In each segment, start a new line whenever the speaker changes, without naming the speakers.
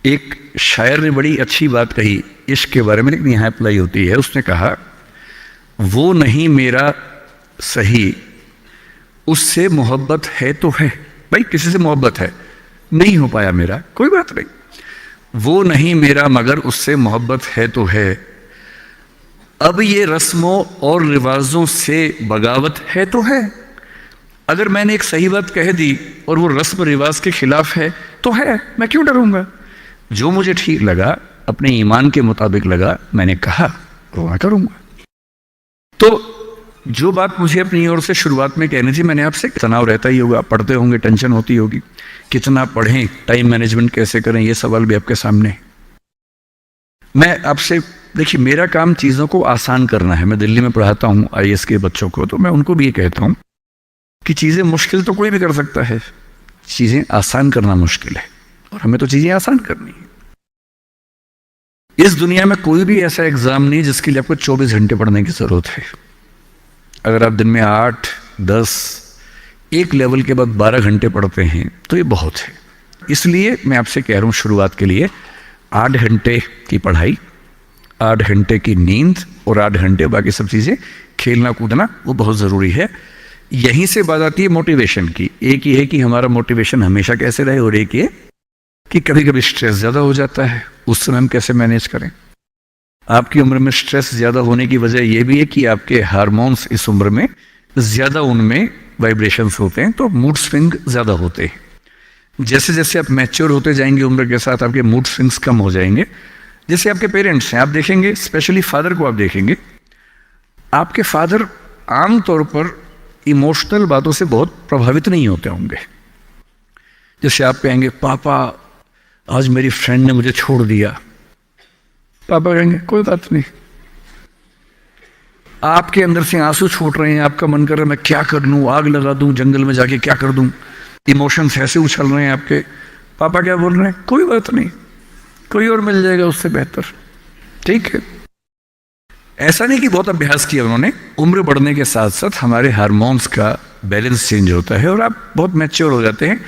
एक शायर ने बड़ी अच्छी बात कही इश्क के बारे में, लेकिन यहाँ अप्लाई होती है। उसने कहा, वो नहीं मेरा सही उससे मोहब्बत है तो है। भाई किसी से मोहब्बत है, नहीं हो पाया मेरा, कोई बात नहीं। वो नहीं मेरा मगर उससे मोहब्बत है तो है। अब ये रस्मों और रिवाजों से बगावत है तो है। अगर मैंने एक सही बात कह दी और वो रस्म रिवाज के खिलाफ है तो है, मैं क्यों डरूंगा। जो मुझे ठीक लगा, अपने ईमान के मुताबिक लगा, मैंने कहा वो मैं करूंगा। तो जो बात मुझे अपनी ओर से शुरुआत में कहनी थी, मैंने आपसे, तनाव रहता ही होगा, पढ़ते होंगे, टेंशन होती होगी, कितना पढ़ें, टाइम मैनेजमेंट कैसे करें, ये सवाल भी आपके सामने। मैं आपसे, देखिए मेरा काम चीज़ों को आसान करना है। मैं दिल्ली में पढ़ाता हूँ IAS के बच्चों को, तो मैं उनको भी ये कहता हूँ कि चीज़ें मुश्किल तो कोई भी कर सकता है, चीज़ें आसान करना मुश्किल है, और हमें तो चीज़ें आसान करनी है। इस दुनिया में कोई भी ऐसा एग्ज़ाम नहीं जिसके लिए आपको 24 घंटे पढ़ने की ज़रूरत है। अगर आप दिन में 8, 10, एक लेवल के बाद 12 घंटे पढ़ते हैं तो ये बहुत है। इसलिए मैं आपसे कह रहा हूँ शुरुआत के लिए 8 घंटे की पढ़ाई, 8 घंटे की नींद और 8 घंटे बाकी सब चीज़ें, खेलना कूदना, वो बहुत ज़रूरी है। यहीं से बात आती है मोटिवेशन की। एक ये है कि हमारा मोटिवेशन हमेशा कैसे रहे, और एक ये कि कभी कभी स्ट्रेस ज़्यादा हो जाता है, उस समय हम कैसे मैनेज करें। आपकी उम्र में स्ट्रेस ज़्यादा होने की वजह यह भी है कि आपके हार्मोन्स इस उम्र में ज़्यादा, उनमें वाइब्रेशंस होते हैं, तो मूड स्विंग ज़्यादा होते हैं। जैसे जैसे आप मैच्योर होते जाएंगे उम्र के साथ, आपके मूड स्विंग्स कम हो जाएंगे। जैसे आपके पेरेंट्स हैं, आप देखेंगे, स्पेशली फादर को आप देखेंगे, आपके फादर आमतौर पर इमोशनल बातों से बहुत प्रभावित नहीं होते होंगे। जैसे आप कहेंगे, पापा आज मेरी फ्रेंड ने मुझे छोड़ दिया, पापा कहेंगे कोई बात नहीं। आपके अंदर से आंसू छूट रहे हैं, आपका मन कर रहा है मैं क्या कर लूं, आग लगा दूं, जंगल में जाके क्या कर दूं, इमोशंस ऐसे उछल रहे हैं आपके। पापा क्या बोल रहे हैं, कोई बात नहीं, कोई और मिल जाएगा उससे बेहतर, ठीक है। ऐसा नहीं कि बहुत अभ्यास किया उन्होंने। उम्र बढ़ने के साथ साथ हमारे हार्मोन्स का बैलेंस चेंज होता है और आप बहुत मैच्योर हो जाते हैं।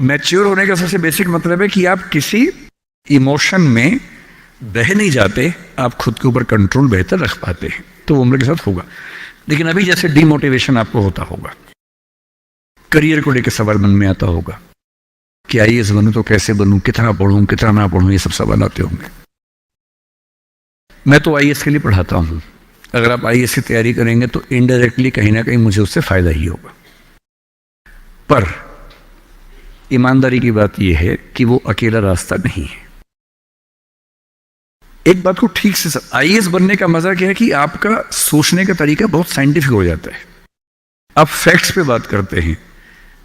मैच्योर होने का सबसे बेसिक मतलब है कि आप किसी इमोशन में बह नहीं जाते, आप खुद के ऊपर कंट्रोल बेहतर रख पाते हैं। तो उम्र के साथ होगा। लेकिन अभी जैसे डिमोटिवेशन आपको होता होगा, करियर को लेकर सवाल मन में आता होगा कि IAS बनूं तो कैसे बनूं, कितना पढ़ूं, कितना ना पढ़ूं, ये सब सवाल आते होंगे। मैं तो IAS के लिए पढ़ाता हूं। अगर आप IAS की तैयारी करेंगे तो इनडायरेक्टली कहीं ना कहीं मुझे उससे फायदा ही होगा। पर ईमानदारी की बात यह है कि वो अकेला रास्ता नहीं है। एक बात को ठीक से, IAS बनने का मजा क्या है कि आपका सोचने का तरीका बहुत साइंटिफिक हो जाता है। आप फैक्ट्स पे बात करते हैं,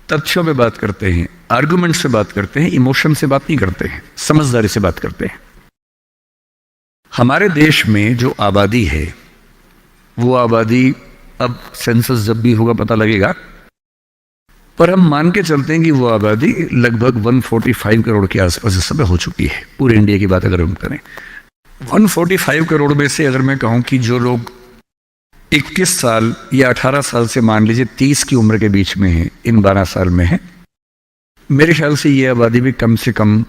तथ्यों पे बात करते हैं, आर्गुमेंट से बात करते हैं, इमोशन से बात नहीं करते हैं, समझदारी से बात करते हैं। हमारे देश में जो आबादी है, वो आबादी, अब सेंसस जब भी होगा पता लगेगा, पर हम मान के चलते हैं कि वो आबादी लगभग 145 करोड़ के आसपास इस समय हो चुकी है। पूरे इंडिया की बात अगर हम करें, 145 करोड़ में से अगर मैं कहूं कि जो लोग 21 साल या 18 साल से मान लीजिए 30 की उम्र के बीच में है, इन 12 साल में है, मेरे ख्याल से ये आबादी भी कम से कम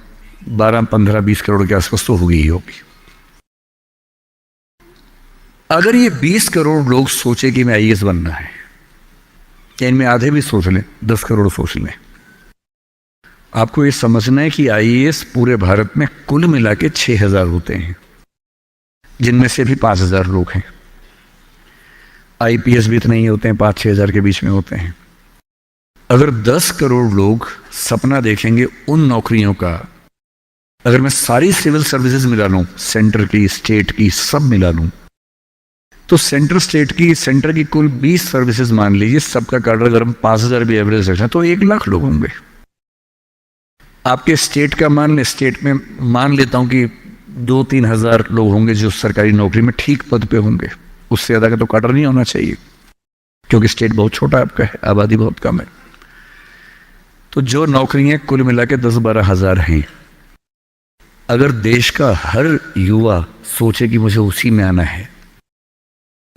12, 15, 20 करोड़ के आसपास तो होगी ही होगी। अगर ये 20 करोड़ लोग सोचे कि मैं IAS बनना है, या इनमें आधे भी सोच लें, 10 करोड़ सोच लें, आपको ये समझना है कि IAS पूरे भारत में कुल मिला के 6000 होते हैं, जिनमें से भी 5000 लोग हैं। IPS भी इतने ही होते हैं, 5-6 हजार के बीच में होते हैं। अगर 10 करोड़ लोग सपना देखेंगे उन नौकरियों का, अगर मैं सारी सिविल सर्विसेज मिला लूं, सेंटर की, स्टेट की, सब मिला लूं, तो सेंटर की कुल 20 सर्विसेज मान लीजिए, सबका कार्ड अगर हम 5000 भी एवरेज रखें तो 1 लाख लोग होंगे। आपके स्टेट का मान लें, स्टेट में मान लेता हूं कि 2-3 हजार लोग होंगे जो सरकारी नौकरी में ठीक पद पे होंगे। उससे ज़्यादा का तो काडर नहीं होना चाहिए, क्योंकि स्टेट बहुत छोटा आपका है, आबादी बहुत कम है। तो जो नौकरियां कुल मिला के 10-12 हजार हैं, अगर देश का हर युवा सोचे कि मुझे उसी में आना है,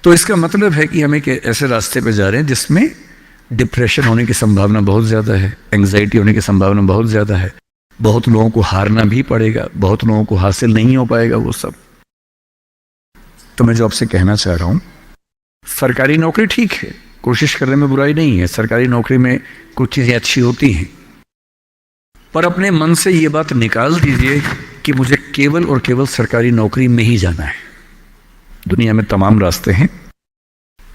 तो इसका मतलब है कि हम एक ऐसे रास्ते पे जा रहे हैं जिसमें डिप्रेशन होने की संभावना बहुत ज़्यादा है, एंग्जाइटी होने की संभावना बहुत ज़्यादा है, बहुत लोगों को हारना भी पड़ेगा, बहुत लोगों को हासिल नहीं हो पाएगा वो सब। तो मैं जो आपसे कहना चाह रहा हूं, सरकारी नौकरी ठीक है, कोशिश करने में बुराई नहीं है, सरकारी नौकरी में कुछ चीजें अच्छी होती हैं, पर अपने मन से ये बात निकाल दीजिए कि मुझे केवल और केवल सरकारी नौकरी में ही जाना है। दुनिया में तमाम रास्ते हैं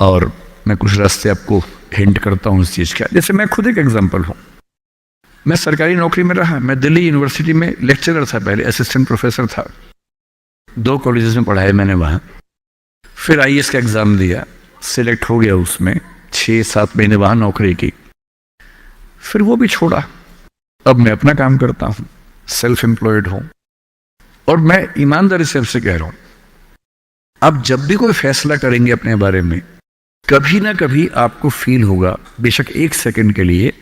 और मैं कुछ रास्ते आपको हिंट करता हूं इस चीज का। जैसे मैं खुद एक एग्जांपल हूं, मैं सरकारी नौकरी में रहा, मैं दिल्ली यूनिवर्सिटी में लेक्चरर था, पहले असिस्टेंट प्रोफेसर था, 2 कॉलेजेस में पढ़ाया मैंने वहां। फिर आईएएस का एग्जाम दिया, सिलेक्ट हो गया, उसमें 6-7 महीने वहां नौकरी की, फिर वो भी छोड़ा। अब मैं अपना काम करता हूं, सेल्फ एम्प्लॉयड हूं। और मैं ईमानदारी से आपसे कह रहा हूं, आप जब भी कोई फैसला करेंगे अपने बारे में, कभी ना कभी आपको फील होगा, बेशक 1 सेकंड के लिए,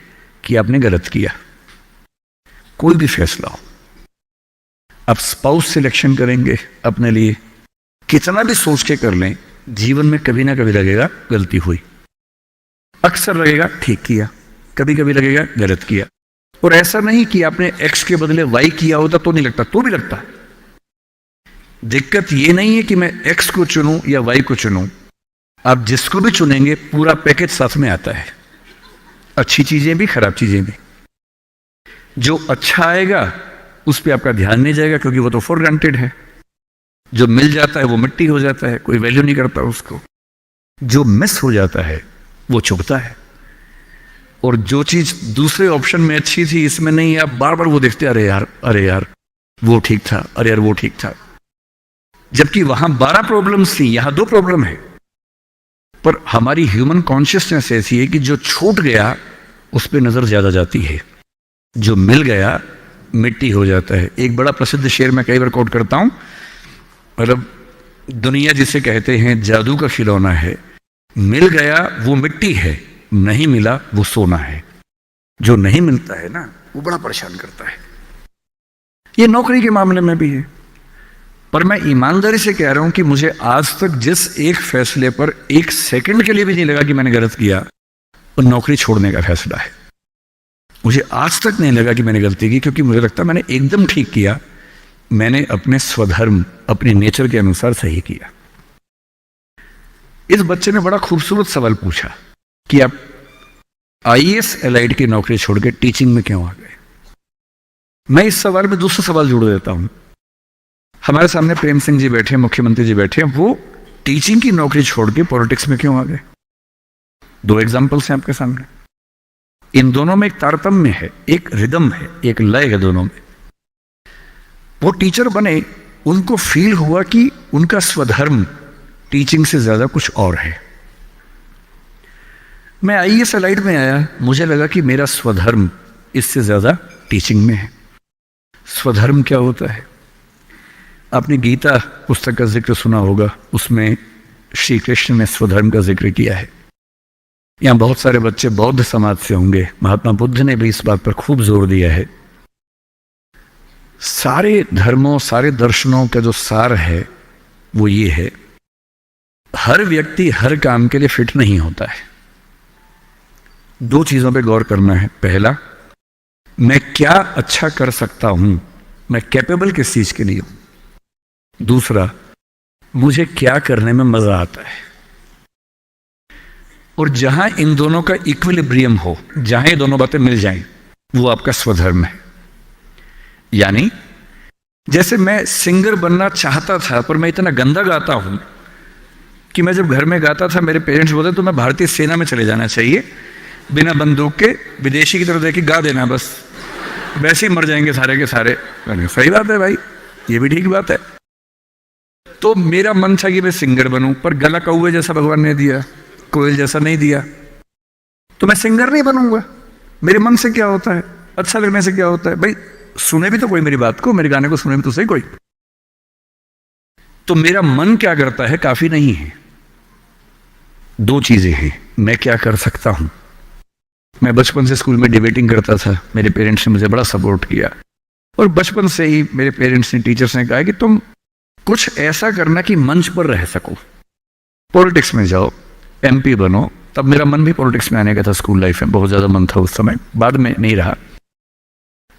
कि आपने गलत किया। कोई भी फैसला हो, आप स्पाउस सिलेक्शन करेंगे अपने लिए, कितना भी सोच के कर लें, जीवन में कभी ना कभी लगेगा गलती हुई, अक्सर लगेगा ठीक किया, कभी कभी लगेगा गलत किया। और ऐसा नहीं कि आपने एक्स के बदले वाई किया होता तो नहीं लगता, तो भी लगता है। दिक्कत ये नहीं है कि मैं एक्स को चुनूं या वाई को चुनूं, आप जिसको भी चुनेंगे पूरा पैकेज साथ में आता है, अच्छी चीजें भी खराब चीजें भी। जो अच्छा आएगा उस पर आपका ध्यान नहीं जाएगा, क्योंकि वो तो फॉर ग्रांटेड है। जो मिल जाता है वो मिट्टी हो जाता है, कोई वैल्यू नहीं करता उसको। जो मिस हो जाता है वो चुभता है। और जो चीज दूसरे ऑप्शन में अच्छी थी, इसमें नहीं, आप बार बार वो देखते, अरे यार वो ठीक था, अरे यार वो ठीक था। जबकि वहां 12 प्रॉब्लम्स थी, यहां 2 प्रॉब्लम है। पर हमारी ह्यूमन कॉन्शियसनेस ऐसी है कि जो छूट गया उस पर नजर ज्यादा जाती है, जो मिल गया मिट्टी हो जाता है। एक बड़ा प्रसिद्ध शेर मैं कई बार कोट करता हूं, मतलब दुनिया जिसे कहते हैं जादू का खिलौना है, मिल गया वो मिट्टी है, नहीं मिला वो सोना है। जो नहीं मिलता है ना, वो बड़ा परेशान करता है। ये नौकरी के मामले में भी है। पर मैं ईमानदारी से कह रहा हूं कि मुझे आज तक जिस एक फैसले पर 1 सेकंड के लिए भी नहीं लगा कि मैंने गलत किया, वो नौकरी छोड़ने का फैसला है। मुझे आज तक नहीं लगा कि मैंने गलती की, क्योंकि मुझे लगता मैंने एकदम ठीक किया। मैंने अपने स्वधर्म, अपने नेचर के अनुसार सही किया। इस बच्चे ने बड़ा खूबसूरत सवाल पूछा कि आप आईएएस एलाइड की नौकरी छोड़ के टीचिंग में क्यों आ गए। मैं इस सवाल में दूसरा सवाल जोड़ देता हूं। हमारे सामने प्रेम सिंह जी बैठे, मुख्यमंत्री जी बैठे, वो टीचिंग की नौकरी छोड़ के पॉलिटिक्स में क्यों आ गए। 2 एग्जाम्पल्स हैं आपके सामने। इन दोनों में एक तारतम्य है, एक रिदम है, एक लय है दोनों में। वो टीचर बने, उनको फील हुआ कि उनका स्वधर्म टीचिंग से ज्यादा कुछ और है। मैं आईएएस एलाइड में आया, मुझे लगा कि मेरा स्वधर्म इससे ज्यादा टीचिंग में है। स्वधर्म क्या होता है? आपने गीता पुस्तक का जिक्र सुना होगा, उसमें श्री कृष्ण ने स्वधर्म का जिक्र किया है। यहां बहुत सारे बच्चे बौद्ध समाज से होंगे, महात्मा बुद्ध ने भी इस बात पर खूब जोर दिया है। सारे धर्मों, सारे दर्शनों का जो सार है वो ये है, हर व्यक्ति हर काम के लिए फिट नहीं होता है। 2 चीजों पे गौर करना है। पहला, मैं क्या अच्छा कर सकता हूं, मैं कैपेबल किस चीज के लिए हूं। दूसरा, मुझे क्या करने में मजा आता है। और जहां इन दोनों का इक्विलिब्रियम हो, जहां ये दोनों बातें मिल जाएं, वो आपका स्वधर्म है। यानी जैसे मैं सिंगर बनना चाहता था, पर मैं इतना गंदा गाता हूं कि मैं जब घर में गाता था, मेरे पेरेंट्स बोलते तो मैं भारतीय सेना में चले जाना चाहिए, बिना बंदूक के विदेशी की तरफ देख के गा देना, बस वैसे ही मर जाएंगे सारे के सारे। सही बात है भाई, ये भी ठीक बात है। तो मेरा मन था कि मैं सिंगर बनूं, पर गला कौवे जैसा भगवान ने दिया, कोयल जैसा नहीं दिया, तो मैं सिंगर नहीं बनूंगा। मेरे मन से क्या होता है, अच्छा लगने से क्या होता है भाई, सुने भी तो कोई मेरी बात को, मेरे गाने को सुने भी तो सही कोई। तो मेरा मन क्या करता है काफी नहीं है। 2 चीजें हैं, मैं क्या कर सकता हूं। मैं बचपन से स्कूल में डिबेटिंग करता था, मेरे पेरेंट्स ने मुझे बड़ा सपोर्ट किया, और बचपन से ही मेरे पेरेंट्स ने, टीचर्स ने कहा कि तुम कुछ ऐसा करना कि मंच पर रह सको, पॉलिटिक्स में जाओ, एमपी बनो। तब मेरा मन भी पॉलिटिक्स में आने का था, स्कूल लाइफ में बहुत ज्यादा मन था उस समय, बाद में नहीं रहा।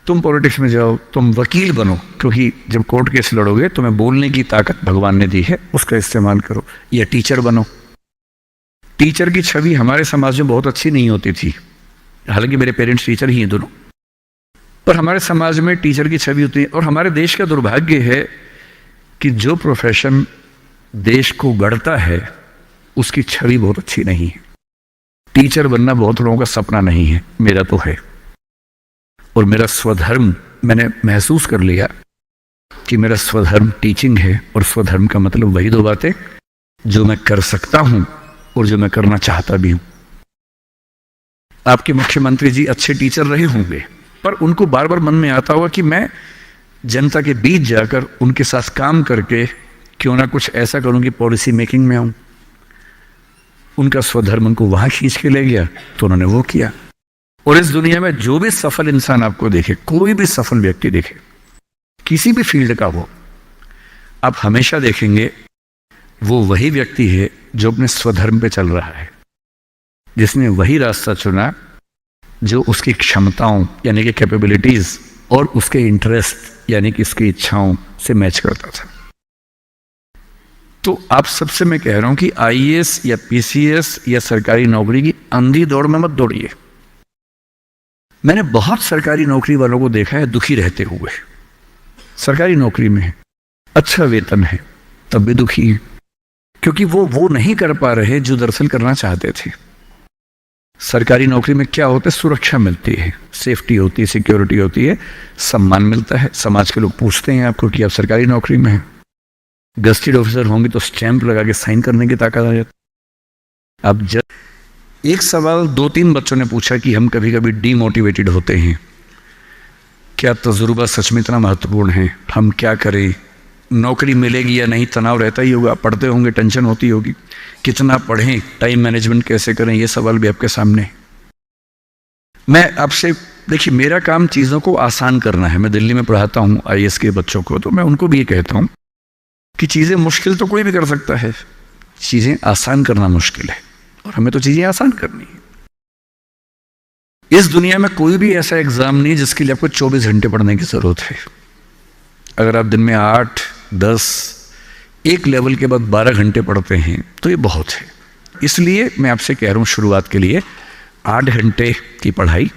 तुम पॉलिटिक्स में जाओ, तुम वकील बनो, क्योंकि जब कोर्ट केस लड़ोगे तुम्हें बोलने की ताकत भगवान ने दी है, उसका इस्तेमाल करो। या टीचर बनो। टीचर की छवि हमारे समाज में बहुत अच्छी नहीं होती थी, हालांकि मेरे पेरेंट्स टीचर ही हैं दोनों, पर हमारे समाज में टीचर की छवि होती है। और हमारे देश का दुर्भाग्य है कि जो प्रोफेशन देश को गढ़ता है उसकी छवि बहुत अच्छी नहीं है। टीचर बनना बहुत लोगों का सपना नहीं है, मेरा तो है। और मेरा स्वधर्म, मैंने महसूस कर लिया कि मेरा स्वधर्म टीचिंग है। और स्वधर्म का मतलब वही दो बातें जो मैं कर सकता हूं और जो मैं करना चाहता भी हूं। आपके मुख्यमंत्री जी अच्छे टीचर रहे होंगे, पर उनको बार बार मन में आता होगा कि मैं जनता के बीच जाकर उनके साथ काम करके क्यों ना कुछ ऐसा करूं कि पॉलिसी मेकिंग में आऊं। उनका स्वधर्म उनको वहां खींच के ले गया तो उन्होंने वो किया। और इस दुनिया में जो भी सफल इंसान आपको देखे, कोई भी सफल व्यक्ति देखे, किसी भी फील्ड का हो, आप हमेशा देखेंगे वो वही व्यक्ति है जो अपने स्वधर्म पे चल रहा है, जिसने वही रास्ता चुना जो उसकी क्षमताओं यानी कि कैपेबिलिटीज और उसके इंटरेस्ट यानी कि उसकी इच्छाओं से मैच करता था। तो आप सबसे मैं कह रहा हूं कि आईएएस या पीसीएस या सरकारी नौकरी की अंधी दौड़ में मत दौड़िए। मैंने बहुत सरकारी नौकरी वालों को देखा है दुखी रहते हुए। सरकारी नौकरी में अच्छा वेतन है तब भी दुखी है, क्योंकि वो नहीं कर पा रहे जो दरअसल करना चाहते थे। सरकारी नौकरी में क्या होता है? सुरक्षा मिलती है, सेफ्टी होती है, सिक्योरिटी होती है, सम्मान मिलता है, समाज के लोग पूछते हैं आपको कि आप सरकारी नौकरी में हैं। गस्टेड ऑफिसर होंगे तो स्टैंप लगा के साइन करने की ताकत आ जाती। अब जब एक सवाल 2-3 बच्चों ने पूछा कि हम कभी कभी डीमोटिवेटेड होते हैं, क्या तजुर्बा सच में इतना महत्वपूर्ण है? हम क्या करें? नौकरी मिलेगी या नहीं, तनाव रहता ही होगा, पढ़ते होंगे, टेंशन होती होगी, कितना पढ़ें, टाइम मैनेजमेंट कैसे करें, ये सवाल भी आपके सामने। मैं आपसे देखिए, मेरा काम चीज़ों को आसान करना है। मैं दिल्ली में पढ़ाता हूँ आईएएस के बच्चों को, तो मैं उनको भी ये कहता हूँ कि चीज़ें मुश्किल तो कोई भी कर सकता है, चीज़ें आसान करना मुश्किल है, और हमें तो चीज़ें आसान करनी है। इस दुनिया में कोई भी ऐसा एग्जाम नहीं जिसके लिए आपको 24 घंटे पढ़ने की जरूरत है। अगर आप दिन में 8, 10, एक लेवल के बाद 12 घंटे पढ़ते हैं तो ये बहुत है। इसलिए मैं आपसे कह रहा हूँ शुरुआत के लिए 8 घंटे की पढ़ाई,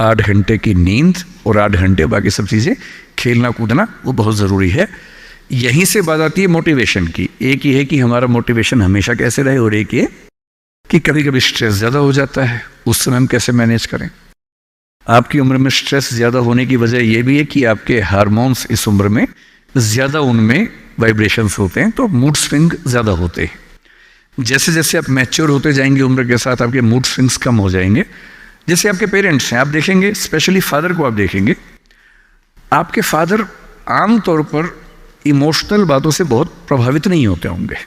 8 घंटे की नींद और 8 घंटे बाकी सब चीज़ें, खेलना कूदना, वो बहुत ज़रूरी है। यहीं से बात आती है मोटिवेशन की। एक ही है कि हमारा मोटिवेशन हमेशा कैसे रहे, और एक ये कि कभी कभी स्ट्रेस ज़्यादा हो जाता है, उस समय हम कैसे मैनेज करें। आपकी उम्र में स्ट्रेस ज़्यादा होने की वजह यह भी है कि आपके हार्मोन्स इस उम्र में ज़्यादा, उनमें वाइब्रेशंस होते हैं, तो मूड स्विंग ज़्यादा होते हैं। जैसे जैसे आप मैच्योर होते जाएंगे उम्र के साथ, आपके मूड स्विंग्स कम हो जाएंगे। जैसे आपके पेरेंट्स हैं, आप देखेंगे, स्पेशली फादर को आप देखेंगे, आपके फादर आमतौर पर इमोशनल बातों से बहुत प्रभावित नहीं होते होंगे।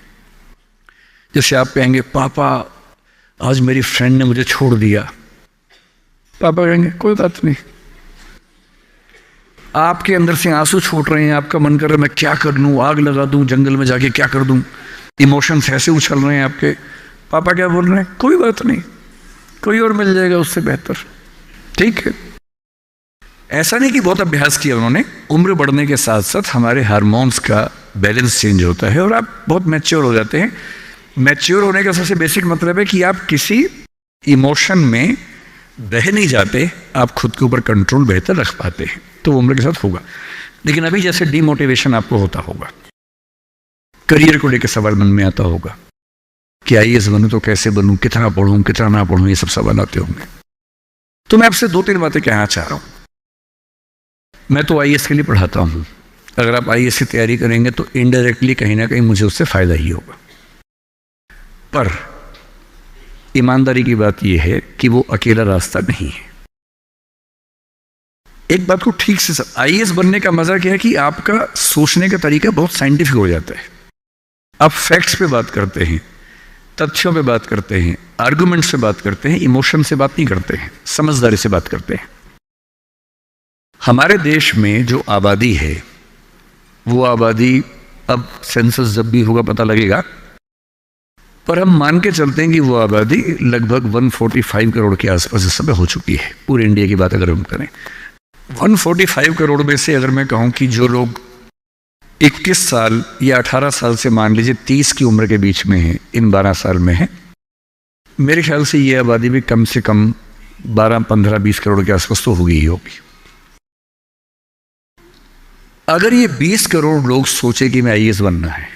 जैसे आप कहेंगे, पापा आज मेरी फ्रेंड ने मुझे छोड़ दिया, पापा कहेंगे कोई बात नहीं। आपके अंदर से आंसू छूट रहे हैं, आपका मन कर रहा है मैं क्या कर लूं, आग लगा दूं, जंगल में जाके क्या कर दूं, इमोशंस ऐसे उछल रहे हैं आपके। पापा क्या बोल रहे हैं? कोई बात नहीं, कोई और मिल जाएगा उससे बेहतर, ठीक है। ऐसा नहीं कि बहुत अभ्यास किया उन्होंने। उम्र बढ़ने के साथ साथ हमारे हार्मोन्स का बैलेंस चेंज होता है और आप बहुत मैच्योर हो जाते हैं। मैच्योर होने का सबसे बेसिक मतलब है कि आप किसी इमोशन में बह नहीं जाते, आप खुद के ऊपर कंट्रोल बेहतर रख पाते हैं। तो वो उम्र के साथ होगा। लेकिन अभी जैसे डीमोटिवेशन आपको होता होगा, करियर को लेकर सवाल मन में आता होगा कि आईएएस बनूं तो कैसे बनूं, कितना पढ़ूं, कितना ना पढ़ूं, ये सब सवाल आते होंगे। तो मैं आपसे 2-3 बातें कहना चाह रहा हूं। मैं तो आईएएस के लिए पढ़ाता हूं। अगर आप आईएएस की तैयारी करेंगे तो इनडायरेक्टली कहीं ना कहीं मुझे उससे फायदा ही होगा। पर ईमानदारी की बात यह है कि वो अकेला रास्ता नहीं है। एक बात को ठीक से आईएएस बनने का मजा क्या है कि आपका सोचने का तरीका बहुत साइंटिफिक हो जाता है। आप फैक्ट्स पे बात करते हैं, तथ्यों पे बात करते हैं, आर्गुमेंट से बात करते हैं, इमोशन से बात नहीं करते हैं, समझदारी से बात करते हैं। हमारे देश में जो आबादी है वो आबादी, अब सेंसस जब भी होगा पता लगेगा, पर हम मान के चलते हैं कि वो आबादी लगभग 145 करोड़ के आसपास इस समय हो चुकी है, पूरे इंडिया की बात अगर हम करें। 145 करोड़ में से अगर मैं कहूं कि जो लोग 21 साल या 18 साल से मान लीजिए 30 की उम्र के बीच में है, इन 12 साल में है, मेरे ख्याल से ये आबादी भी कम से कम 12, 15, 20 करोड़ के आसपास तो होगी ही होगी। अगर ये 20 करोड़ लोग सोचे कि मैं आईएएस बनना है,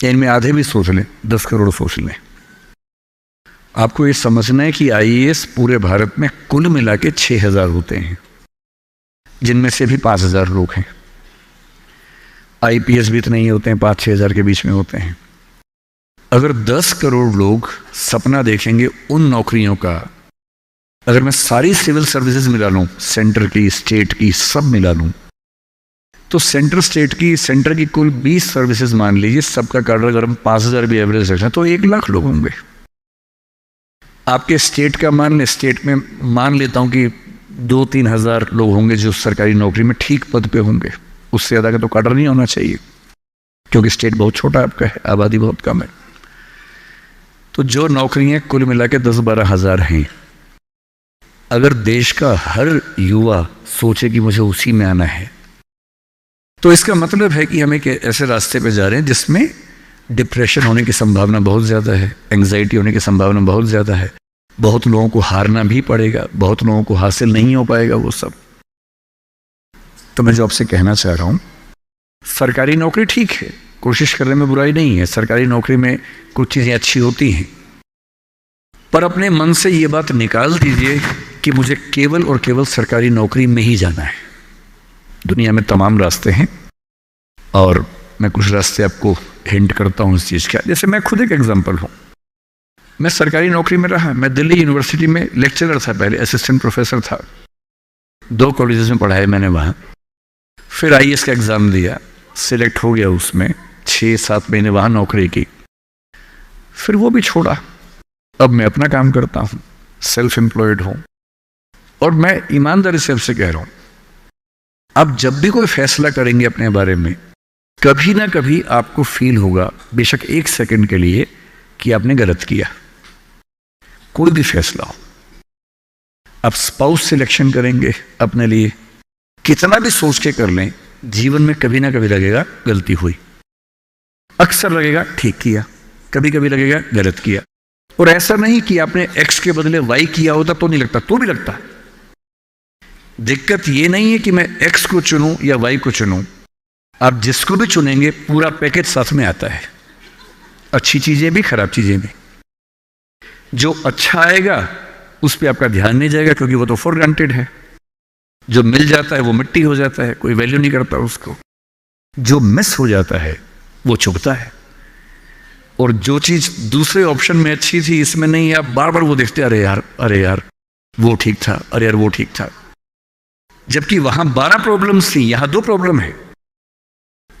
या इनमें आधे भी सोच लें, 10 करोड़ सोच लें, आपको ये समझना है कि आईएएस पूरे भारत में कुल मिला के 6000 होते हैं, जिनमें से भी 5000 लोग हैं। आईपीएस भी इतने ही होते हैं, 5-6 हज़ार के बीच में होते हैं। अगर 10 करोड़ लोग सपना देखेंगे उन नौकरियों का, अगर मैं सारी सिविल सर्विसेज मिला लूं, सेंटर की, स्टेट की, सब मिला लूं, तो सेंटर की कुल 20 सर्विसेज मान लीजिए, सबका कार्ड अगर हम 5000 भी एवरेज रखें तो 1 लाख लोग होंगे। आपके स्टेट का मान लें, स्टेट में मान लेता हूं कि 2-3 हज़ार लोग होंगे जो सरकारी नौकरी में ठीक पद पे होंगे, उससे ज़्यादा का तो कार्डर नहीं होना चाहिए, क्योंकि स्टेट बहुत छोटा आपका है, आबादी बहुत कम है। तो जो नौकरियां कुल मिला के 10-12 हज़ार हैं, अगर देश का हर युवा सोचे कि मुझे उसी में आना है, तो इसका मतलब है कि हम एक ऐसे रास्ते पे जा रहे हैं जिसमें डिप्रेशन होने की संभावना बहुत ज़्यादा है, एंग्जाइटी होने की संभावना बहुत ज़्यादा है, बहुत लोगों को हारना भी पड़ेगा, बहुत लोगों को हासिल नहीं हो पाएगा वो सब। तो मैं जो आपसे कहना चाह रहा हूँ, सरकारी नौकरी ठीक है, कोशिश करने में बुराई नहीं है, सरकारी नौकरी में कुछ चीज़ें अच्छी होती हैं, पर अपने मन से ये बात निकाल दीजिए कि मुझे केवल और केवल सरकारी नौकरी में ही जाना है। दुनिया में तमाम रास्ते हैं और मैं कुछ रास्ते आपको हिंट करता हूँ इस चीज़ का। जैसे मैं खुद एक एग्जांपल हूँ, मैं सरकारी नौकरी में रहा, मैं दिल्ली यूनिवर्सिटी में लेक्चरर था, पहले असिस्टेंट प्रोफेसर था, 2 कॉलेजेस में पढ़ाया मैंने वहाँ। फिर आईएएस का एग्ज़ाम दिया, सिलेक्ट हो गया, उसमें 6-7 महीने वहाँ नौकरी की, फिर वो भी छोड़ा। अब मैं अपना काम करता हूँ, सेल्फ एम्प्लॉयड हूँ, और मैं ईमानदारी से आपसे कह रहा हूँ, आप जब भी कोई फैसला करेंगे अपने बारे में, कभी ना कभी आपको फील होगा, बेशक 1 सेकंड के लिए, कि आपने गलत किया। कोई भी फैसला हो, आप स्पाउस सिलेक्शन करेंगे अपने लिए, कितना भी सोच के कर लें, जीवन में कभी ना कभी लगेगा गलती हुई, अक्सर लगेगा ठीक किया, कभी कभी लगेगा गलत किया। और ऐसा नहीं कि आपने एक्स के बदले वाई किया होता तो नहीं लगता, तो भी लगता है। दिक्कत ये नहीं है कि मैं एक्स को चुनूं या वाई को चुनूं, आप जिसको भी चुनेंगे पूरा पैकेज साथ में आता है, अच्छी चीजें भी, खराब चीजें भी। जो अच्छा आएगा उस पर आपका ध्यान नहीं जाएगा, क्योंकि वो तो फॉर ग्रांटेड है। जो मिल जाता है वो मिट्टी हो जाता है, कोई वैल्यू नहीं करता उसको। जो मिस हो जाता है वो चुभता है, और जो चीज दूसरे ऑप्शन में अच्छी थी इसमें नहीं, आप बार बार वो देखते, अरे यार वो ठीक था, अरे यार वो ठीक था। जबकि वहां 12 प्रॉब्लम्स थी, यहां 2 प्रॉब्लम है।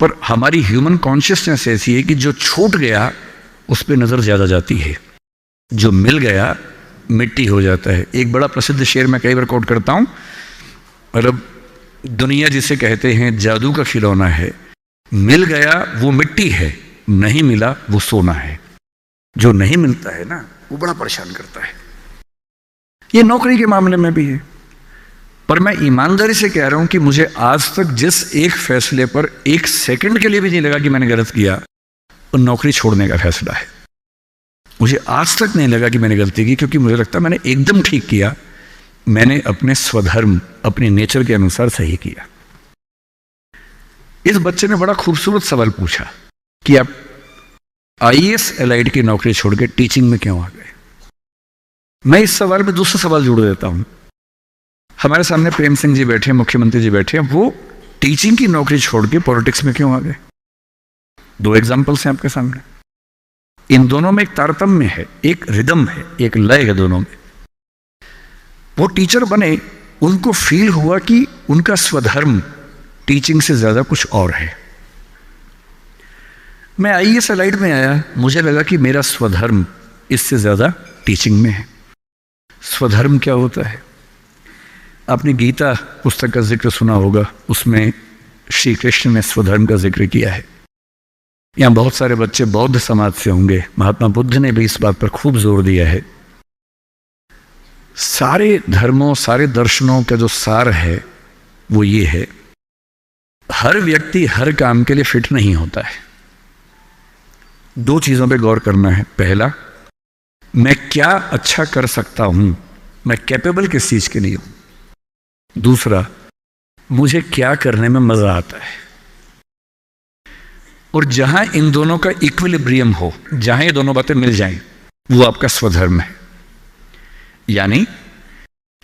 पर हमारी ह्यूमन कॉन्शियसनेस ऐसी है कि जो छूट गया उस पर नजर ज्यादा जाती है, जो मिल गया मिट्टी हो जाता है। एक बड़ा प्रसिद्ध शेर मैं कई बार कोट करता हूं, मतलब दुनिया जिसे कहते हैं जादू का खिलौना है, मिल गया वो मिट्टी है, नहीं मिला वो सोना है। जो नहीं मिलता है ना, वो बड़ा परेशान करता है। ये नौकरी के मामले में भी है। पर मैं ईमानदारी से कह रहा हूं कि मुझे आज तक जिस एक फैसले पर 1 सेकंड के लिए भी नहीं लगा कि मैंने गलत किया, वो नौकरी छोड़ने का फैसला है। मुझे आज तक नहीं लगा कि मैंने गलती की, क्योंकि मुझे लगता मैंने एकदम ठीक किया। मैंने अपने स्वधर्म, अपने नेचर के अनुसार सही किया। इस बच्चे ने बड़ा खूबसूरत सवाल पूछा कि आप आईएएस एलाइड की नौकरी छोड़ के टीचिंग में क्यों आ गए। मैं इस सवाल में दूसरा सवाल जोड़ देता हूं। हमारे सामने प्रेम सिंह जी बैठे हैं, मुख्यमंत्री जी बैठे हैं, वो टीचिंग की नौकरी छोड़ के पॉलिटिक्स में क्यों आ गए। 2 एग्जाम्पल्स हैं आपके सामने। इन दोनों में एक तारतम्य है, एक रिदम है, एक लय है दोनों में। वो टीचर बने, उनको फील हुआ कि उनका स्वधर्म टीचिंग से ज्यादा कुछ और है। मैं आईएएस एलाइड में आया, मुझे लगा कि मेरा स्वधर्म इससे ज्यादा टीचिंग में है। स्वधर्म क्या होता है? आपने गीता पुस्तक का जिक्र सुना होगा, उसमें श्री कृष्ण ने स्वधर्म का जिक्र किया है। यहाँ बहुत सारे बच्चे बौद्ध समाज से होंगे, महात्मा बुद्ध ने भी इस बात पर खूब जोर दिया है। सारे धर्मों, सारे दर्शनों का जो सार है वो ये है, हर व्यक्ति हर काम के लिए फिट नहीं होता है। दो चीजों पे गौर करना है। पहला, मैं क्या अच्छा कर सकता हूं, मैं कैपेबल किस चीज के लिए हूं। दूसरा, मुझे क्या करने में मजा आता है। और जहां इन दोनों का इक्विलिब्रियम हो, जहां ये दोनों बातें मिल जाएं, वो आपका स्वधर्म है। यानी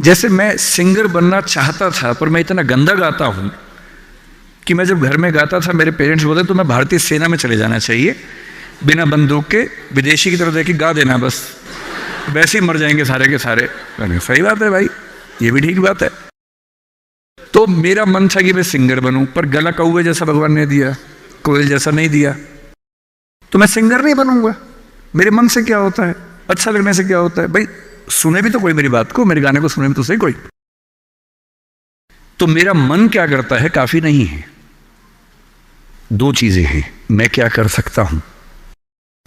जैसे मैं सिंगर बनना चाहता था, पर मैं इतना गंदा गाता हूं कि मैं जब घर में गाता था मेरे पेरेंट्स बोलते तो मैं भारतीय सेना में चले जाना चाहिए, बिना बंदूक के विदेशी की तरह देख के गा देना, बस वैसे ही मर जाएंगे सारे के सारे। मैंने सही बात है भाई, ये भी ठीक बात है। तो मेरा मन था कि मैं सिंगर बनूं, पर गला कौवे जैसा भगवान ने दिया, कोयल जैसा नहीं दिया, तो मैं सिंगर नहीं बनूंगा। मेरे मन से क्या होता है, अच्छा लगने से क्या होता है भाई, सुने भी तो कोई मेरी बात को, मेरे गाने को सुने भी तो सही कोई। तो मेरा मन क्या करता है काफी नहीं है। दो चीजें हैं, मैं क्या कर सकता हूं।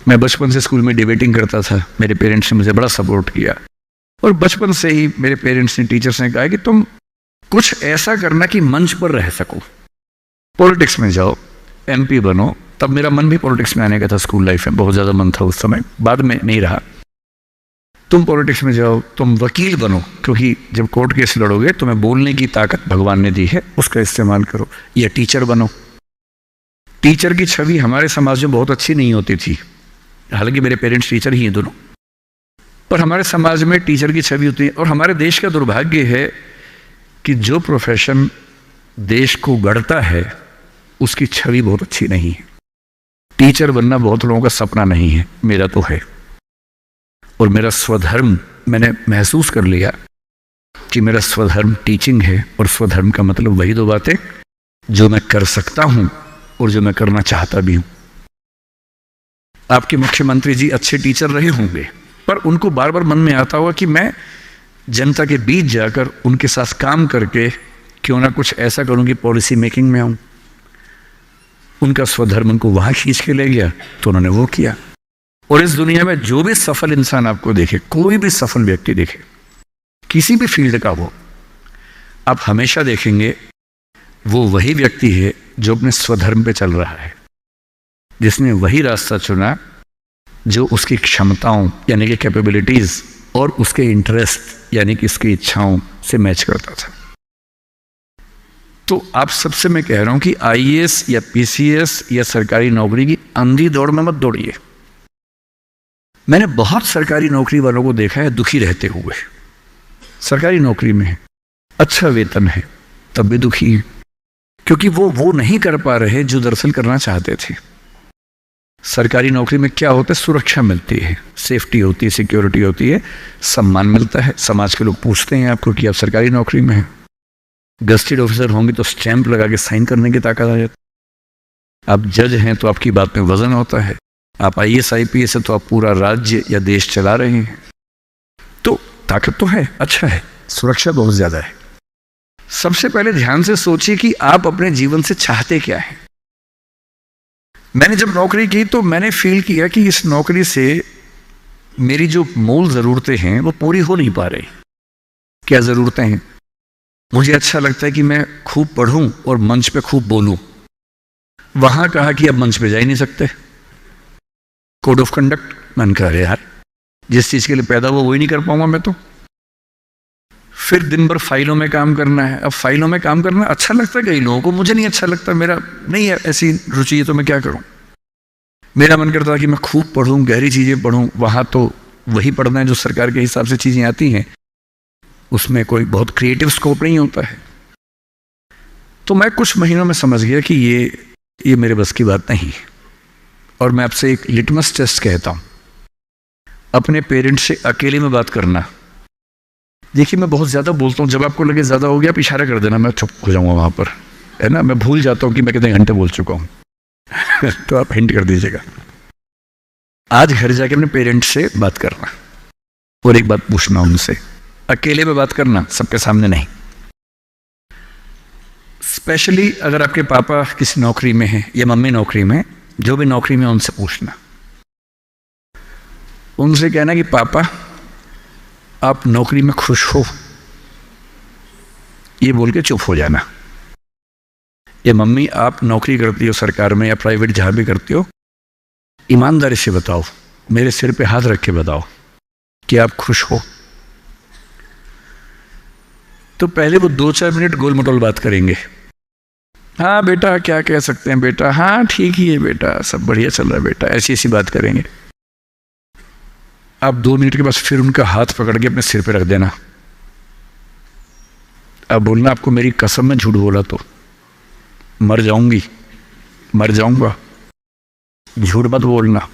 मैं बचपन से स्कूल में डिबेटिंग करता था, मेरे पेरेंट्स ने मुझे बड़ा सपोर्ट किया, और बचपन से ही मेरे पेरेंट्स ने, टीचर्स ने कहा कि तुम कुछ ऐसा करना कि मंच पर रह सको, पॉलिटिक्स में जाओ, एमपी बनो। तब मेरा मन भी पॉलिटिक्स में आने का था, स्कूल लाइफ में बहुत ज़्यादा मन था उस समय, बाद में नहीं रहा। तुम पॉलिटिक्स में जाओ, तुम वकील बनो, क्योंकि जब कोर्ट केस लड़ोगे तुम्हें बोलने की ताकत भगवान ने दी है, उसका इस्तेमाल करो। या टीचर बनो। टीचर की छवि हमारे समाज में बहुत अच्छी नहीं होती थी, हालांकि मेरे पेरेंट्स टीचर ही हैं दोनों, पर हमारे समाज में टीचर की छवि होती है। और हमारे देश का दुर्भाग्य है कि जो प्रोफेशन देश को गढ़ता है उसकी छवि बहुत अच्छी नहीं है। टीचर बनना बहुत लोगों का सपना नहीं है, मेरा तो है। और मेरा स्वधर्म, मैंने महसूस कर लिया कि मेरा स्वधर्म टीचिंग है। और स्वधर्म का मतलब वही दो बातें जो मैं कर सकता हूं और जो मैं करना चाहता भी हूं। आपके मुख्यमंत्री जी अच्छे टीचर रहे होंगे, पर उनको बार बार मन में आता होगा कि मैं जनता के बीच जाकर उनके साथ काम करके क्यों ना कुछ ऐसा करूं कि पॉलिसी मेकिंग में आऊं। उनका स्वधर्म उनको वहां खींच के ले गया, तो उन्होंने वो किया। और इस दुनिया में जो भी सफल इंसान आपको देखे, कोई भी सफल व्यक्ति देखे, किसी भी फील्ड का हो, आप हमेशा देखेंगे वो वही व्यक्ति है जो अपने स्वधर्म पे चल रहा है, जिसने वही रास्ता चुना जो उसकी क्षमताओं यानी कि कैपेबिलिटीज और उसके इंटरेस्ट यानी कि उसकी इच्छाओं से मैच करता था। तो आप सबसे मैं कह रहा हूं कि आईएएस या पीसीएस या सरकारी नौकरी की अंधी दौड़ में मत दौड़िए। मैंने बहुत सरकारी नौकरी वालों को देखा है दुखी रहते हुए। सरकारी नौकरी में है, अच्छा वेतन है, तब भी दुखी है, क्योंकि वो नहीं कर पा रहे जो दरअसल करना चाहते थे। सरकारी नौकरी में क्या होता है, सुरक्षा मिलती है, सेफ्टी होती है, सिक्योरिटी होती है, सम्मान मिलता है, समाज के लोग पूछते हैं आपको कि आप सरकारी नौकरी में हैं। गस्टेड ऑफिसर होंगे तो स्टैंप लगा के साइन करने की ताकत आ जाती है। आप जज हैं तो आपकी बात में वजन होता है। आप आईएएस आईपीएस है तो आप पूरा राज्य या देश चला रहे हैं, तो ताकत तो है, अच्छा है, सुरक्षा बहुत ज्यादा है। सबसे पहले ध्यान से सोचिए कि आप अपने जीवन से चाहते क्या हैं। मैंने जब नौकरी की तो मैंने फील किया कि इस नौकरी से मेरी जो मूल ज़रूरतें हैं वो पूरी हो नहीं पा रही। क्या ज़रूरतें हैं? मुझे अच्छा लगता है कि मैं खूब पढ़ूं और मंच पे खूब बोलूं। वहां कहा कि अब मंच पे जा ही नहीं सकते, कोड ऑफ कंडक्ट। मन कर रहे यार, जिस चीज़ के लिए पैदा हुआ वही नहीं कर पाऊंगा मैं तो। फिर दिन भर फाइलों में काम करना है। अब फाइलों में काम करना अच्छा लगता है कई लोगों को, मुझे नहीं अच्छा लगता, मेरा नहीं है ऐसी रुचि है, तो मैं क्या करूं। मेरा मन करता था कि मैं खूब पढ़ूं, गहरी चीज़ें पढ़ूं। वहां तो वही पढ़ना है जो सरकार के हिसाब से चीज़ें आती हैं, उसमें कोई बहुत क्रिएटिव स्कोप नहीं होता है। तो मैं कुछ महीनों में समझ गया कि ये मेरे बस की बात नहीं है। और मैं आपसे एक लिटमस टेस्ट कहता हूं, अपने पेरेंट्स से अकेले में बात करना। देखिए मैं बहुत ज़्यादा बोलता हूँ, जब आपको लगे ज़्यादा हो गया आप इशारा कर देना, मैं चुप हो जाऊँगा वहाँ पर, है ना। मैं भूल जाता हूँ कि मैं कितने घंटे बोल चुका हूँ तो आप हिंट कर दीजिएगा। आज घर जाके अपने पेरेंट्स से बात करना और एक बात पूछना उनसे, अकेले में बात करना, सबके सामने नहीं। स्पेशली अगर आपके पापा किसी नौकरी में हैं या मम्मी नौकरी में, जो भी नौकरी में उनसे पूछना, उनसे कहना कि पापा आप नौकरी में खुश हो, ये बोल के चुप हो जाना। ये मम्मी आप नौकरी करती हो सरकार में या प्राइवेट जहां भी करती हो, ईमानदारी से बताओ, मेरे सिर पे हाथ रख के बताओ कि आप खुश हो। तो पहले वो 2-4 मिनट गोल मटोल बात करेंगे। हाँ बेटा क्या कह सकते हैं बेटा, हाँ ठीक ही है बेटा, सब बढ़िया चल रहा है बेटा, ऐसी ऐसी बात करेंगे। आप 2 मिनट के बाद फिर उनका हाथ पकड़ के अपने सिर पे रख देना। अब बोलना आपको मेरी कसम में झूठ बोला तो मर जाऊंगी, मर जाऊंगा। झूठ मत बोलना,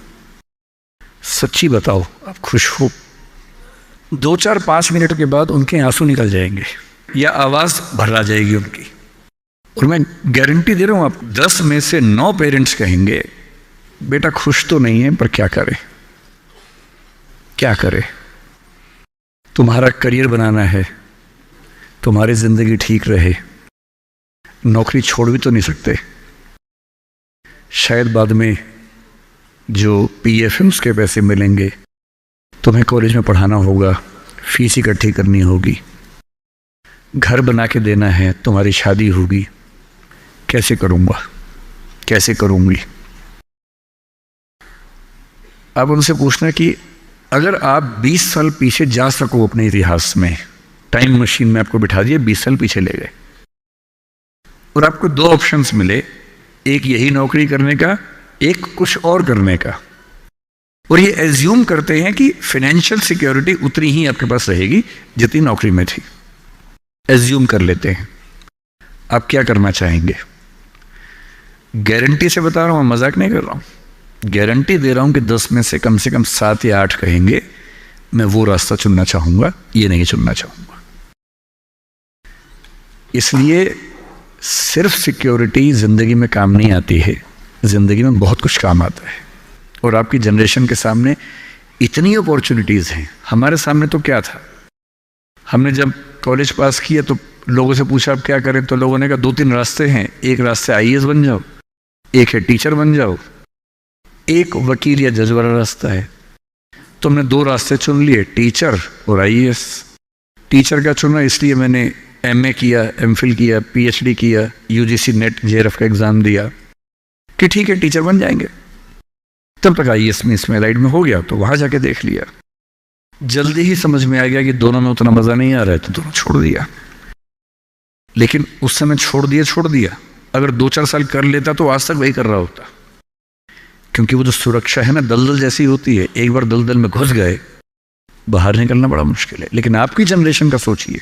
सच्ची बताओ आप खुश हो। 2-4-5 मिनट के बाद उनके आंसू निकल जाएंगे या आवाज भर आ जाएगी उनकी। और मैं गारंटी दे रहा हूं आपको, 10 में से 9 पेरेंट्स कहेंगे बेटा खुश तो नहीं है पर क्या करें, क्या करें, तुम्हारा करियर बनाना है, तुम्हारी जिंदगी ठीक रहे, नौकरी छोड़ भी तो नहीं सकते, शायद बाद में जो पीएफ है उसके पैसे मिलेंगे, तुम्हें कॉलेज में पढ़ाना होगा, फीस इकट्ठी करनी होगी, घर बना के देना है, तुम्हारी शादी होगी, कैसे करूँगा, कैसे करूँगी। अब उनसे पूछना कि अगर आप 20 साल पीछे जा सको अपने इतिहास में, टाइम मशीन में आपको बिठा दिए, 20 साल पीछे ले गए और आपको 2 ऑप्शंस मिले, एक यही नौकरी करने का, एक कुछ और करने का, और ये एज्यूम करते हैं कि फाइनेंशियल सिक्योरिटी उतनी ही आपके पास रहेगी जितनी नौकरी में थी, एज्यूम कर लेते हैं। आप क्या करना चाहेंगे? गारंटी से बता रहा हूं, मजाक नहीं कर रहा हूं, गारंटी दे रहा हूं कि 10 में से कम 7 या 8 कहेंगे मैं वो रास्ता चुनना चाहूंगा, ये नहीं चुनना चाहूंगा। इसलिए सिर्फ सिक्योरिटी जिंदगी में काम नहीं आती है, जिंदगी में बहुत कुछ काम आता है। और आपकी जनरेशन के सामने इतनी अपॉर्चुनिटीज हैं। हमारे सामने तो क्या था, हमने जब कॉलेज पास किया तो लोगों से पूछा आप क्या करें, तो लोगों ने कहा 2-3 रास्ते हैं, एक रास्ते आईएएस बन जाओ, एक है टीचर बन जाओ, एक वकील या जज वाला रास्ता है। तो हमने 2 रास्ते चुन लिए, टीचर और आईएएस। टीचर का चुना इसलिए मैंने एमए किया, एमफिल किया, पीएचडी किया, यूजीसी नेट जेआरएफ का एग्जाम दिया कि ठीक है टीचर बन जाएंगे। तब तक आईएएस में इसमें लाइट में हो गया तो वहां जाके देख लिया, जल्दी ही समझ में आ गया कि दोनों में उतना मजा नहीं आ रहा है तो दोनों छोड़ दिया। लेकिन उस समय छोड़ दिया, अगर 2-4 साल कर लेता तो आज तक वही कर रहा होता, क्योंकि वो जो सुरक्षा है ना दलदल जैसी होती है, एक बार दलदल में घुस गए बाहर निकलना बड़ा मुश्किल है। लेकिन आपकी जनरेशन का सोचिए,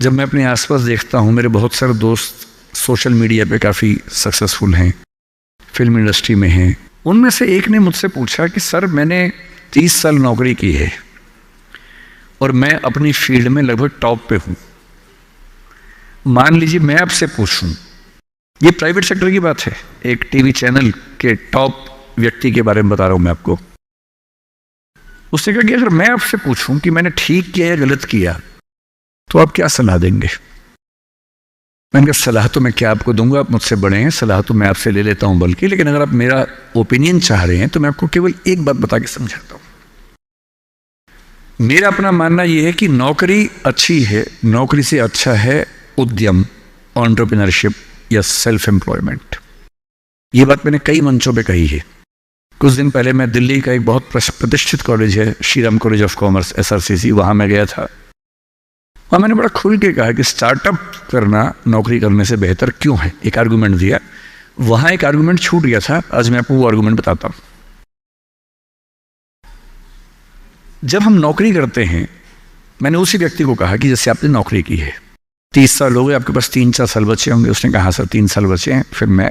जब मैं अपने आसपास देखता हूं, मेरे बहुत सारे दोस्त सोशल मीडिया पे काफ़ी सक्सेसफुल हैं, फिल्म इंडस्ट्री में हैं, उनमें से एक ने मुझसे पूछा कि सर मैंने 30 साल नौकरी की है और मैं अपनी फील्ड में लगभग टॉप पे हूं। मान लीजिए मैं आपसे पूछूं, ये प्राइवेट सेक्टर की बात है, एक टीवी चैनल के टॉप व्यक्ति के बारे में बता रहा हूं मैं आपको। उसने कहा कि अगर मैं आपसे पूछूं कि मैंने ठीक किया या गलत किया तो आप क्या सलाह देंगे? मैंने कहा सलाह तो मैं क्या आपको दूंगा, आप मुझसे बड़े हैं, सलाह तो मैं आपसे ले लेता हूं बल्कि, लेकिन अगर आप मेरा ओपिनियन चाह रहे हैं तो मैं आपको केवल एक बात बता के समझाता हूं। मेरा अपना मानना यह है कि नौकरी अच्छी है, नौकरी से अच्छा है उद्यम, एंटरप्रेन्योरशिप या सेल्फ एम्प्लॉयमेंट। ये बात मैंने कई मंचों पे कही है। कुछ दिन पहले मैं दिल्ली का एक बहुत प्रतिष्ठित कॉलेज है, Shriram college of commerce SRCC, वहां मैं गया था। वहां मैंने बड़ा खुल के कहा कि स्टार्टअप करना नौकरी करने से बेहतर क्यों है, एक आर्गुमेंट दिया। वहां एक आर्गुमेंट छूट गया था, आज मैं आपको वो आर्गुमेंट बताता हूं। जब हम नौकरी करते हैं, मैंने उसी व्यक्ति को कहा कि जैसे आपने नौकरी की है, 30 साल हो गए, आपके पास 3-4 साल बचे होंगे। उसने कहा सर 3 साल बचे हैं, फिर मैं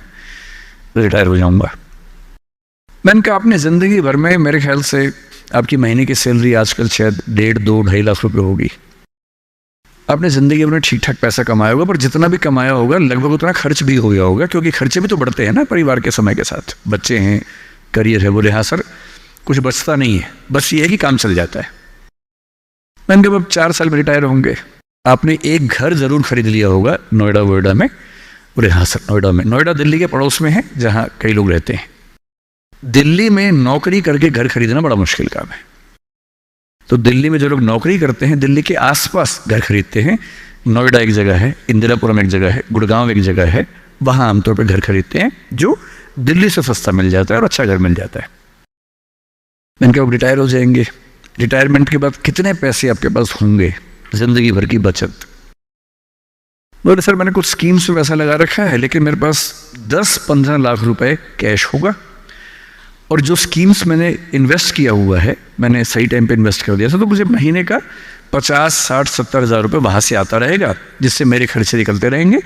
रिटायर हो जाऊंगा। मैंने कहा आपने जिंदगी भर में मेरे ख्याल से आपकी महीने की सैलरी आजकल शायद 1.5-2-2.5 लाख रुपए होगी। आपने जिंदगी में ठीक ठाक पैसा कमाया होगा, पर जितना भी कमाया होगा लगभग उतना खर्च भी हो गया होगा, क्योंकि खर्चे भी तो बढ़ते हैं ना परिवार के समय के साथ, बच्चे हैं, करियर है। बोले हाँ सर कुछ बचता नहीं है, बस ये है कि काम चल जाता है। मैंने कहा अब 4 साल में रिटायर होंगे, आपने एक घर जरूर खरीद लिया होगा नोएडा वोएडा में। बोले हाँ सर नोएडा में। नोएडा दिल्ली के पड़ोस में है जहाँ कई लोग रहते हैं। दिल्ली में नौकरी करके घर खरीदना बड़ा मुश्किल काम है। तो दिल्ली में जो लोग नौकरी करते हैं, दिल्ली के आसपास घर खरीदते हैं। नोएडा एक जगह है, इंदिरापुरम एक जगह है, गुड़गांव एक जगह है, वहाँ आमतौर पर घर खरीदते हैं जो दिल्ली से सस्ता मिल जाता है और अच्छा घर मिल जाता है। मैंने कहा रिटायर हो जाएंगे, रिटायरमेंट के बाद कितने पैसे आपके पास होंगे, जिंदगी भर की बचत। बोले सर मैंने कुछ स्कीम्स में पैसा लगा रखा है, लेकिन मेरे पास 10-15 लाख रुपए कैश होगा, और जो स्कीम्स मैंने इन्वेस्ट किया हुआ है, मैंने सही टाइम पे इन्वेस्ट कर दिया था, तो मुझे महीने का 50-60-70 हज़ार रुपये वहाँ से आता रहेगा, जिससे मेरे खर्चे निकलते रहेंगे,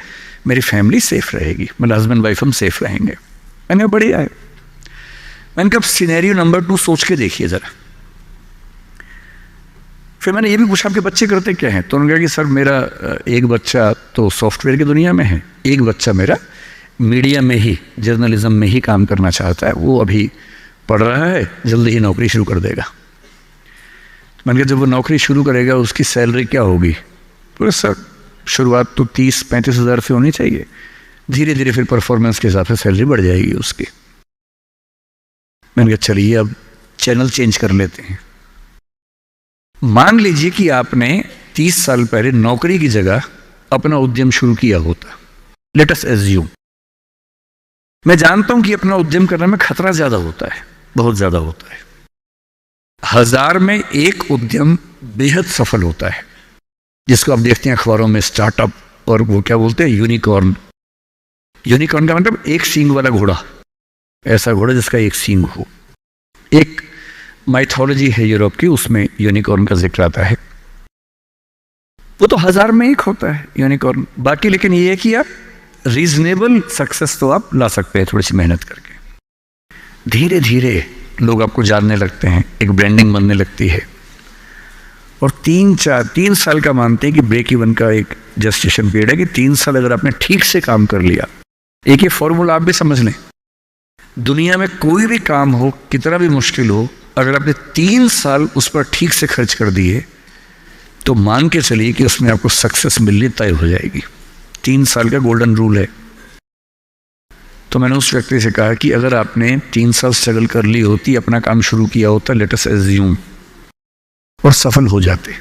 मेरी फैमिली सेफ रहेगी, मेरे हस्बैंड वाइफ हम सेफ रहेंगे। मैंने कहा बढ़िया है। मैंने कहा सिनेरियो नंबर 2 सोच के देखिए ज़रा। फिर मैंने ये भी पूछा आपके बच्चे करते क्या हैं? तो उन्होंने कहा कि सर मेरा एक बच्चा तो सॉफ्टवेयर की दुनिया में है, एक बच्चा मेरा मीडिया में ही, जर्नलिज्म में ही काम करना चाहता है, वो अभी पढ़ रहा है, जल्दी ही नौकरी शुरू कर देगा। मैंने कहा जब वो नौकरी शुरू करेगा उसकी सैलरी क्या होगी? बोले सर शुरुआत तो 30-35 हज़ार से होनी चाहिए, धीरे धीरे फिर परफॉर्मेंस के हिसाब से सैलरी बढ़ जाएगी उसकी। मैंने कहा चलिए अब चैनल चेंज कर लेते हैं। मान लीजिए कि आपने 30 साल पहले नौकरी की जगह अपना उद्यम शुरू किया होता। लेट अस एज्यूम, मैं जानता हूं कि अपना उद्यम करने में खतरा ज्यादा होता है, बहुत ज्यादा होता है। 1000 में एक उद्यम बेहद सफल होता है, जिसको आप देखते हैं अखबारों में, स्टार्टअप, और वो क्या बोलते हैं, यूनिकॉर्न। यूनिकॉर्न का मतलब एक सींग वाला घोड़ा, ऐसा घोड़ा जिसका एक सींग हो। एक माइथोलॉजी है यूरोप की, उसमें यूनिकॉर्न का जिक्र आता है। वो तो 1000 में एक होता है यूनिकॉर्न। बाकी लेकिन ये है कि आप रीजनेबल सक्सेस तो आप ला सकते हैं थोड़ी सी मेहनत करके। धीरे धीरे लोग आपको जानने लगते हैं, एक ब्रांडिंग बनने लगती है, और 3 साल का मानते हैं कि ब्रेक इवन का एक जस्टिशन पीरियड है, कि 3 साल अगर आपने ठीक से काम कर लिया। एक ये फॉर्मूला आप भी समझ लें, दुनिया में कोई भी काम हो, कितना भी मुश्किल हो, अगर आपने 3 साल उस पर ठीक से खर्च कर दिए तो मान के चलिए कि उसमें आपको सक्सेस मिलनी तय हो जाएगी। 3 साल का गोल्डन रूल है। तो मैंने उस व्यक्ति से कहा कि अगर आपने 3 साल स्ट्रगल कर ली होती, अपना काम शुरू किया होता, लेट अस एज्यूम, और सफल हो जाते,